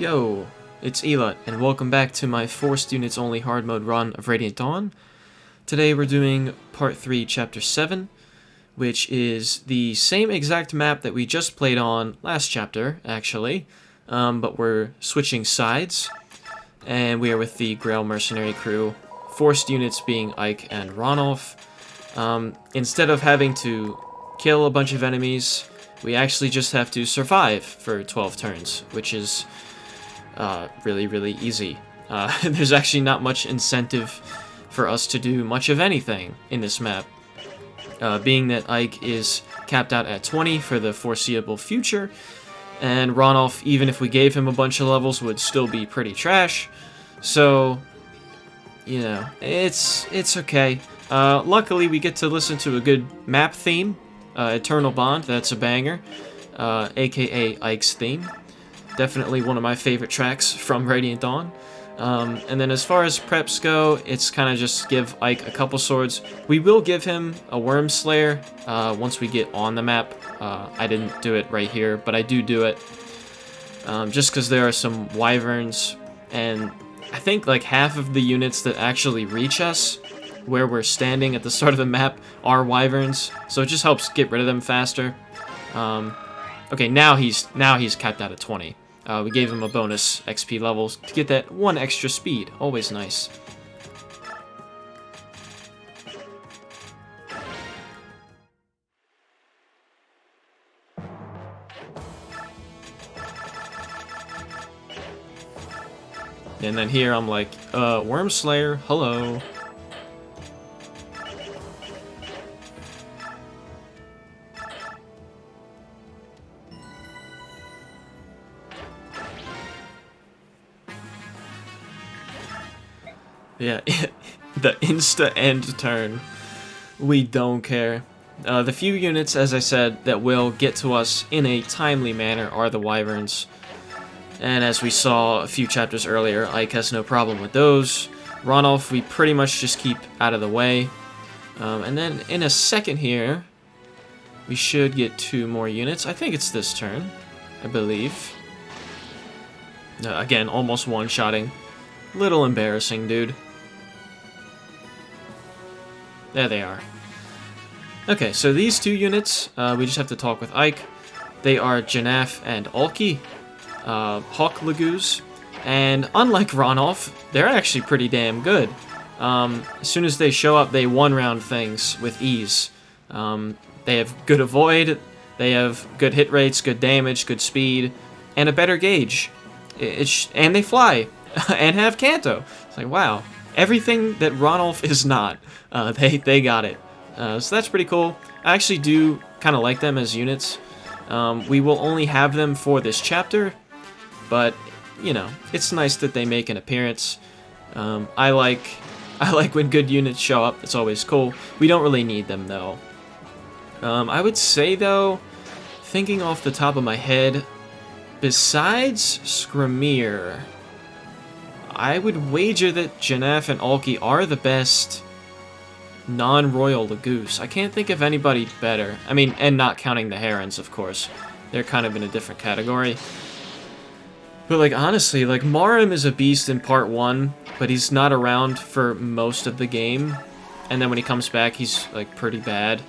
Yo, it's Elut, and welcome back to my Forced Units Only hard mode run of Radiant Dawn. Today we're doing Part 3, Chapter 7, which is the same exact map that we just played on last chapter, actually, but we're switching sides, and we are with the Grail Mercenary crew, Forced Units being Ike and Ranulf. Instead of having to kill a bunch of enemies, we actually just have to survive for 12 turns, which is really easy. There's actually not much incentive for us to do much of anything in this map, being that Ike is capped out at 20 for the foreseeable future, and Ranulf, even if we gave him a bunch of levels, would still be pretty trash. So, you know, it's okay. Luckily, we get to listen to a good map theme, Eternal Bond, that's a banger, aka Ike's theme. Definitely one of my favorite tracks from Radiant Dawn. And then as far as preps go, it's kind of just give Ike a couple swords. We will give him a Worm Slayer once we get on the map. I didn't do it right here, but I do it. Just because there are some wyverns, and I think like half of the units that actually reach us where we're standing at the start of the map are wyverns, so it just helps get rid of them faster. Okay, now he's capped out at 20. We gave him a bonus XP levels to get that one extra speed. Always nice. And then here I'm like, Worm Slayer, hello. Yeah, the insta-end turn. We don't care. The few units, as I said, that will get to us in a timely manner are the wyverns. And as we saw a few chapters earlier, Ike has no problem with those. Ranulf, we pretty much just keep out of the way. And then in a second here, we should get 2 more units. I think it's this turn, I believe. Again, almost one-shotting. Little embarrassing, dude. There they are. Okay, so these 2 units, we just have to talk with Ike. They are Janaff and Ulki, Hawk Lagoos, and unlike Ranulf, they're actually pretty damn good. As soon as they show up, they one-round things with ease. They have good avoid, they have good hit rates, good damage, good speed, and a better gauge. And they fly, and have Canto. It's like, wow. Everything that Ranulf is not, they got it. So that's pretty cool. I actually do kind of like them as units. We will only have them for this chapter, but you know, it's nice that they make an appearance. I like when good units show up. It's always cool. We don't really need them though. I would say though, thinking off the top of my head, besides Skramir, I would wager that Janaff and Ulki are the best non-royal Lagoose. I can't think of anybody better. I mean, and not counting the Herons, of course. They're kind of in a different category. But, like, honestly, like, Marim is a beast in Part 1, but he's not around for most of the game. And then when he comes back, he's, like, pretty bad.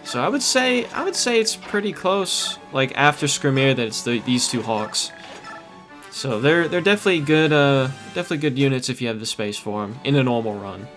So I would say it's pretty close, like, after Skramir, that it's these 2 Hawks. So they're definitely good units if you have the space for them in a normal run.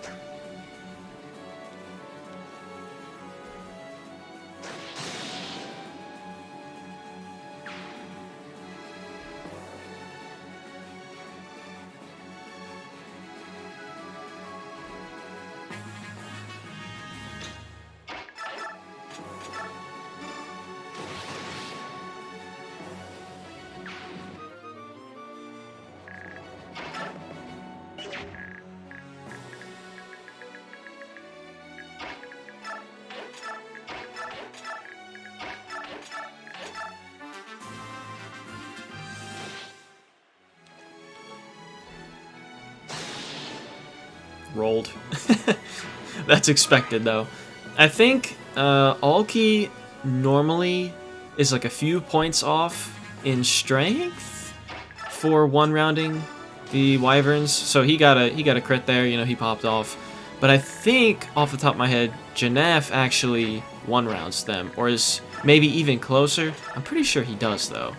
Rolled. That's expected, though. I think Ulki normally is like a few points off in strength for one-rounding the wyverns, so he got a crit there. You know, he popped off. But I think, off the top of my head, Janaff actually one-rounds them, or is maybe even closer. I'm pretty sure he does, though.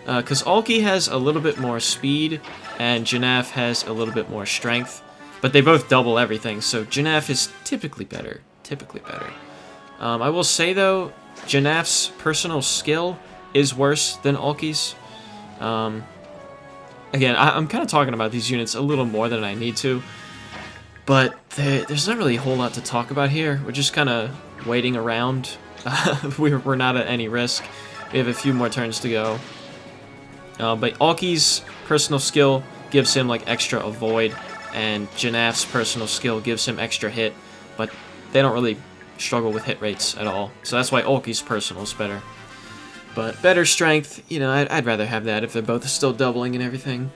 Because Ulki has a little bit more speed, and Janaff has a little bit more strength. But they both double everything, so Janaff is typically better. I will say, though, Janaff's personal skill is worse than Ulki's. Again, I'm kind of talking about these units a little more than I need to. But there's not really a whole lot to talk about here. We're just kind of waiting around. We're not at any risk. We have a few more turns to go. But Ulki's personal skill gives him like extra avoid, and Janaff's personal skill gives him extra hit, but they don't really struggle with hit rates at all. So that's why Ulki's personal is better. But better strength, you know, I'd rather have that if they're both still doubling and everything.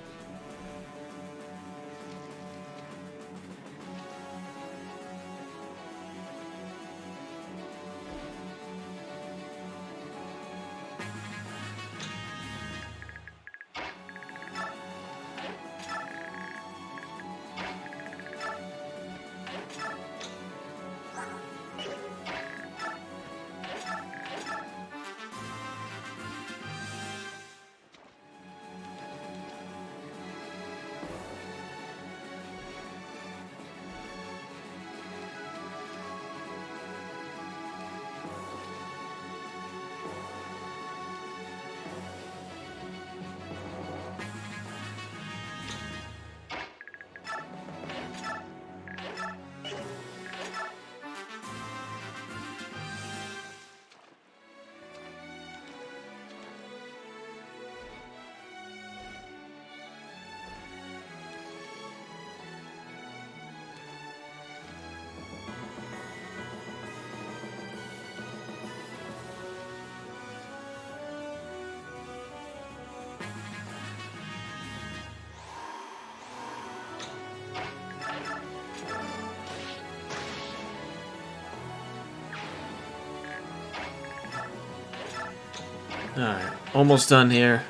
Alright, almost done here.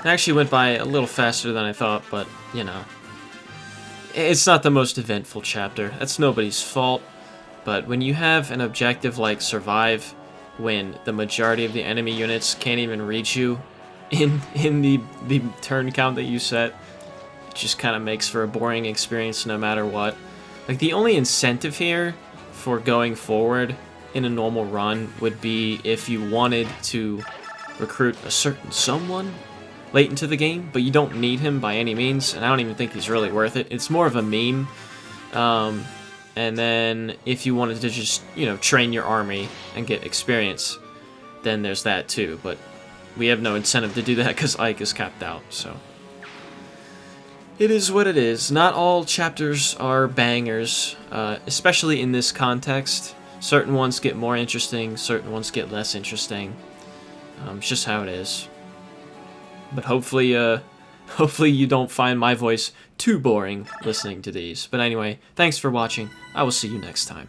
It actually went by a little faster than I thought, but, you know. It's not the most eventful chapter. That's nobody's fault. But when you have an objective like Survive, when the majority of the enemy units can't even reach you in the turn count that you set, it just kind of makes for a boring experience no matter what. Like, the only incentive here for going forward in a normal run would be if you wanted to recruit a certain someone late into the game, but you don't need him by any means, and I don't even think he's really worth it. It's more of a meme. And then if you wanted to just, you know, train your army and get experience, then there's that too, but we have no incentive to do that because Ike is capped out, so. It is what it is. Not all chapters are bangers, especially in this context. Certain ones get more interesting, certain ones get less interesting. It's just how it is. But hopefully you don't find my voice too boring listening to these. But anyway, thanks for watching. I will see you next time.